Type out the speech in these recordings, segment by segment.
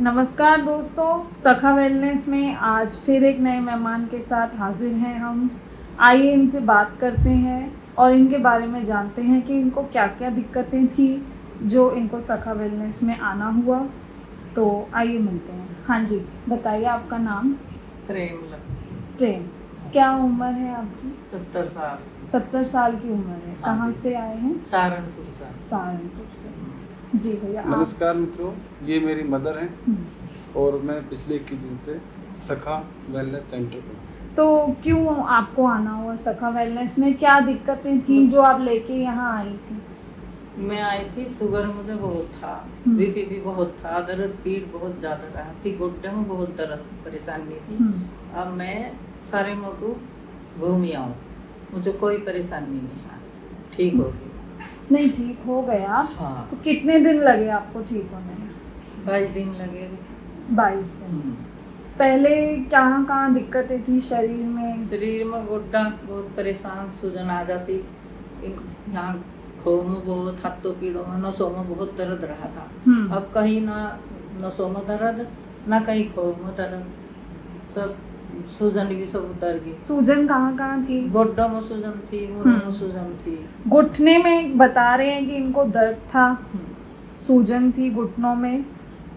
नमस्कार दोस्तों, सखा वेलनेस में आज फिर एक नए मेहमान के साथ हाजिर हैं हम। आइए इनसे बात करते हैं और इनके बारे में जानते हैं कि इनको क्या क्या दिक्कतें थी जो इनको सखा वेलनेस में आना हुआ। तो आइए मिलते हैं। हाँ जी, बताइए आपका नाम। प्रेम। क्या उम्र है आपकी? 70 साल। 70 साल की उम्र है। हाँ कहाँ जी। से आए हैं? सहारनपुर से। सहारनपुर से। जी भैया आप। नमस्कार मित्रों, ये मेरी मदर हैं हम्म। और मैं पिछले 21 दिन से सखा वेलनेस सेंटर पे हूँ। तो क्यों आपको आना हुआ सखा वेलनेस में? क्या दिक्कतें थी जो आप लेके यहाँ आई थी? मैं आई थी, शुगर मुझे बहुत था, बीपी भी बहुत था, दर्द पीठ बहुत ज़्यादा रहा थी, घुटने में बहुत दर्द परेशानी थी। अब मैं सारे को घूम आऊँ, मुझे कोई परेशानी नहीं है, ठीक हो गई। नहीं, ठीक हो गया। हाँ। तो कितने दिन लगे आपको ठीक होने में? 22 दिन लगे। 22 दिन। पहले कहाँ कहाँ दिक्कतें थी शरीर में? शरीर में गुड्डा बहुत परेशान, सूजन आ जाती, यहाँ खोह में बहुत, हाथों पीड़ों में, नसों में बहुत दर्द रहा था। अब कहीं ना नसों में दर्द, ना कहीं खोह में दर्द, सब सूजन भी सब उतर गई। सूजन कहाँ कहाँ थी? गोड्डों में सूजन थी, मुंह में सूजन थी, घुटने में बता रहे हैं कि इनको दर्द था, सूजन थी घुटनों में।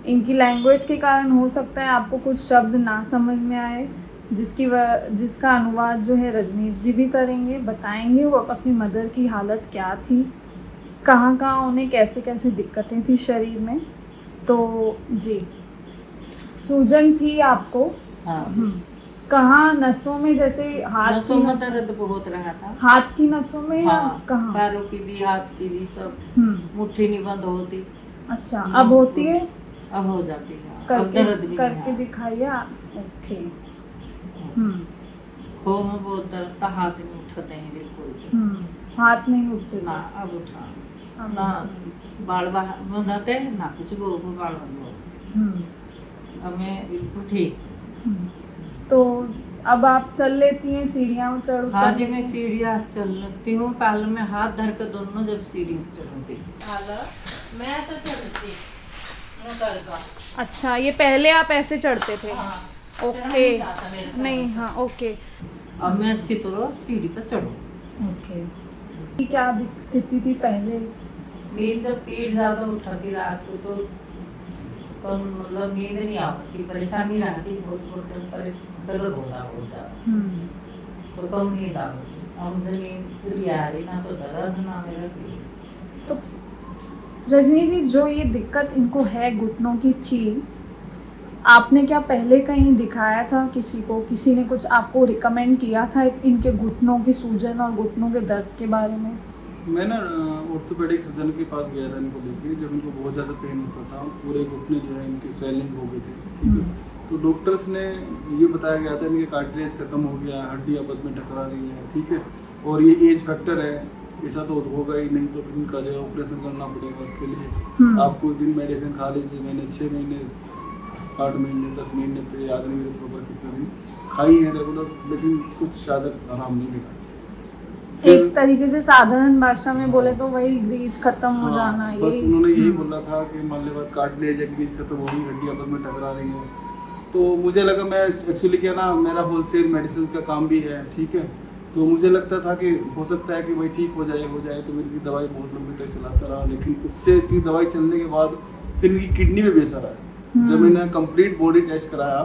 इनकी लैंग्वेज के कारण हो सकता है आपको कुछ शब्द ना समझ में आए, जिसका अनुवाद जो है रजनीश जी भी करेंगे, बताएंगे वो अपनी मदर की हालत क्या थी, कहाँ कहाँ उन्हें कैसे कैसे दिक्कतें थी शरीर में। तो जी, सूजन थी आपको। हाँ। कहाँ? नसों में? जैसे हाथ नसों की में दर्द बहुत रहा था। हाथ की नसों में या हाँ, कहाँ? पैरों की भी, हाथ की भी, सब। मुट्ठी नहीं बंद होती। अच्छा, अब होती है? अब हो जाती है। अब करके दर्द भी करके नहीं दिखाइए आप। ओके। खोह में बहुत दर्द था, हाथ नहीं उठाते हैं बिल्कुल भी। हाथ नहीं उठते ना थे। अब उठा, ना बाल बंधाते, ना कुछ बाल बंधाते। अब मैं बिल्कुल ठीक। तो अब आप चल लेती हैं, सीढ़ियाँ चढ़? हाँ जी, मैं सीढ़ियाँ चल लेती हूँ। पहले मैं हाथ धर कर दोनों जब सीढ़ी चढ़ती, मैं ऐसे चलती का। अच्छा, ये पहले आप ऐसे चढ़ते थे? हाँ, ओके। नहीं, हाँ, ओके। अब मैं अच्छी तरह सीढ़ी पर चढ़ूँ। ओके। क्या स्थिति थी पहले? नींद जब पीठ ज्यादा उठाती रात को तो कम, मतलब नींद नहीं आती, परेशानी रहती, बहुत दर्द होता तो कम नींद आती। अब मुझे नींद पूरी आ रही, ना तो दर्द ना मेरा पीठ। तो रजनी जी, जो ये दिक्कत इनको है घुटनों की थी, आपने क्या पहले कहीं दिखाया था किसी को? किसी ने कुछ आपको रिकमेंड किया था इनके घुटनों की सूजन और घुटनों के दर्द के बारे में? मैं ना ऑर्थोपेडिक सर्जन के पास गया था इनको लेके, जब इनको बहुत ज़्यादा पेन होता था, पूरे घुटने जो है इनकी स्वेलिंग हो गई थी, ठीक है। तो डॉक्टर्स ने ये बताया गया था इनके कार्टिलेज खत्म हो गया, हड्डी आपस में टकरा रही है, ठीक है, और ये एज फैक्टर है, ऐसा तो होगा ही नहीं, तो फिर इनका जो है ऑपरेशन करना पड़ेगा। उसके लिए आपको दिन मेडिसिन खा लीजिए। मैंने 6 महीने, 8 महीने, 10 महीने पे याद नहीं मेरे प्रॉपर कितने दिन खाई है रेगुलर, लेकिन कुछ ज़्यादा आराम नहीं मिला। एक तरीके से साधारण भाषा में बोले तो वही ग्रीस खत्म हो जाना। बस उन्होंने यही बोला था कि मान ली बात कार्टिलेज या ग्रीस खत्म हो गई, हड्डी आपस में टकरा रही है। तो मुझे लगा, मैं एक्चुअली क्या ना, मेरा होलसेल मेडिसिन का काम भी है, ठीक है, तो मुझे लगता था कि हो सकता है कि भाई ठीक हो जाए। तो मेरी दवाई बहुत लंबी तक चलाता रहा, लेकिन उससे की दवाई चलने के बाद फिर इनकी किडनी में भी असर आया। जब मैंने कंप्लीट बॉडी टेस्ट कराया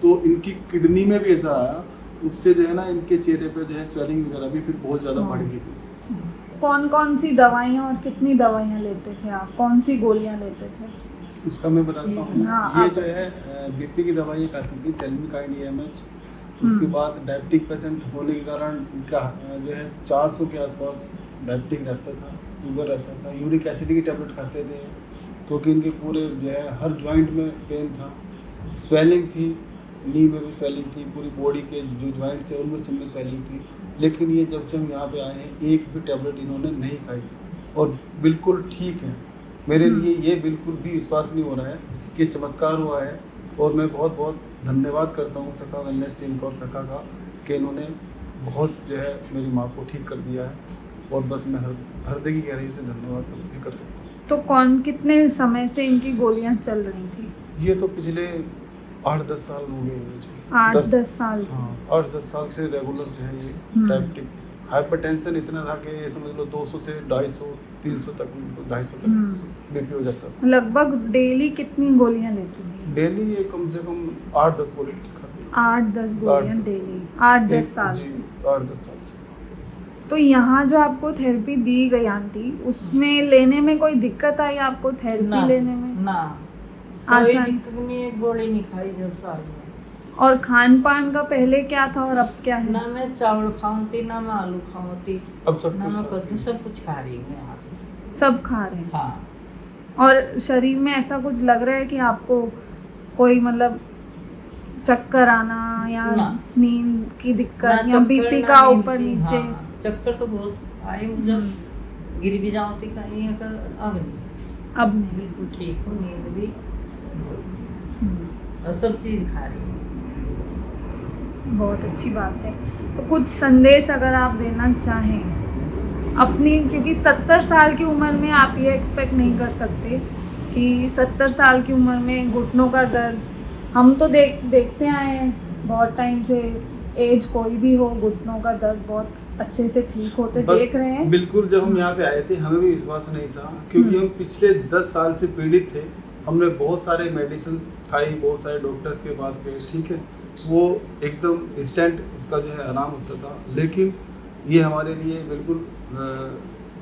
तो इनकी किडनी में भी असर आया। उससे जो है ना, इनके चेहरे पे जो है स्वेलिंग वगैरह भी फिर बहुत ज़्यादा बढ़ गई थी। कौन कौन सी दवाइयाँ और कितनी दवाइयाँ लेते थे आप? कौन सी गोलियाँ लेते थे? उसका मैं बताता हूँ। हाँ, ये जो है बीपी की दवाई एक आती थी, टेलमिकाइड EMH। उसके बाद डायबिटिक पेशेंट होने के कारण इनका जो है 400 के आसपास डायबिटिक रहता था, शुगर रहता था। यूरिक एसिड की टैबलेट खाते थे, क्योंकि इनके पूरे जो है हर जॉइंट में पेन था, स्वेलिंग थी, नी में भी स्वेलिंग थी, पूरी बॉडी के जो जॉइंट्स है उनमें सब में स्वेलिंग थी। लेकिन ये जब से हम यहाँ पे आए हैं, एक भी टैबलेट इन्होंने नहीं खाई और बिल्कुल ठीक है। मेरे लिए ये बिल्कुल भी विश्वास नहीं हो रहा है कि चमत्कार हुआ है। और मैं बहुत बहुत धन्यवाद करता हूँ सखा वेलनेस टीम का और सखा का, कि इन्होंने बहुत जो है मेरी माँ को ठीक कर दिया है। और बस मैं हृदय की गहराई से धन्यवाद कर सकता हूँ। तो कितने समय से इनकी गोलियाँ चल रही थी? ये तो पिछले 8-10 साल हो गए मुझे। 8-10 साल से। हाँ, 8-10 साल से रेगुलर जो है ये डायबिटिक। हाइपरटेंशन इतना था कि ये समझ लो 200 से 250 300 तक 250 तक बीपी हो जाता था। लगभग डेली कितनी गोलियां लेती हैं? डेली ये कम से कम 8-10 गोली खाते हैं। 8-10 गोलियां 8-10 डेली 8-10 साल जी, से। 8-10 साल से। तो यहाँ जो आपको थेरेपी दी गई आंटी, उसमें लेने में कोई दिक्कत आई आपको थेरेपी लेने में? ना कोई आसान। दिक्कत नहीं है, गोली नहीं खाई जब से आई मैं। और खान पान का पहले क्या था और अब क्या है? ना मैं चावल खाऊं थी, ना मैं आलू खाऊं थी, अब सब ना मैं कुछ कद्दू, सब कुछ खा रही हूँ यहाँ से। सब खा रहे हैं। हाँ, और शरीर में ऐसा कुछ लग रहा है कि आपको कोई मतलब चक्कर आना या ना। नींद की ना दिक्कत या चक्कर, बीपी ना का नींद ऊपर की। नीचे? हाँ, चक्कर तो बहुत आए मुझे, गिर भी जाऊँ थी कहीं, अगर अब नहीं, अब नहीं। बिल्कुल ठीक हूँ, नींद भी हम्म, और सब चीज़ खा रही हूँ। बहुत अच्छी बात है। तो कुछ संदेश अगर आप देना चाहें अपनी, क्योंकि 70 साल की उम्र में आप ये एक्सपेक्ट नहीं कर सकते कि 70 साल की उम्र में घुटनों का दर्द, हम तो देखते आए हैं बहुत टाइम से, एज कोई भी हो घुटनों का दर्द बहुत अच्छे से ठीक होते बस देख रहे हैं। बिल्कुल, जब हम यहाँ पे आए थे हमें भी विश्वास नहीं था, क्योंकि हम पिछले 10 साल से पीड़ित थे। हमने बहुत सारे मेडिसिन खाई, बहुत सारे डॉक्टर्स के पास गए, ठीक है, वो एकदम इंस्टेंट उसका जो है आराम होता था, लेकिन ये हमारे लिए बिल्कुल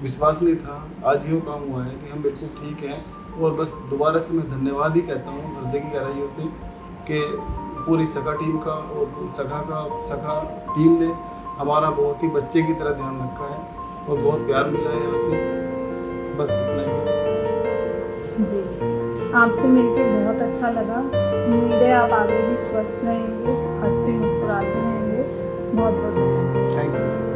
विश्वास नहीं था। आज यो काम हुआ है कि हम बिल्कुल ठीक हैं। और बस दोबारा से मैं धन्यवाद ही कहता हूँ हृदय की गहराइयों से कि पूरी सखा टीम का और सखा टीम ने हमारा बहुत ही बच्चे की तरह ध्यान रखा है और बहुत प्यार मिला है यहाँ से। बस इतना ही। जी, आपसे मिलके बहुत अच्छा लगा। उम्मीद है आप आगे भी स्वस्थ रहेंगे, हंसते मुस्कुराते रहेंगे। बहुत बहुत धन्यवाद। Thank you.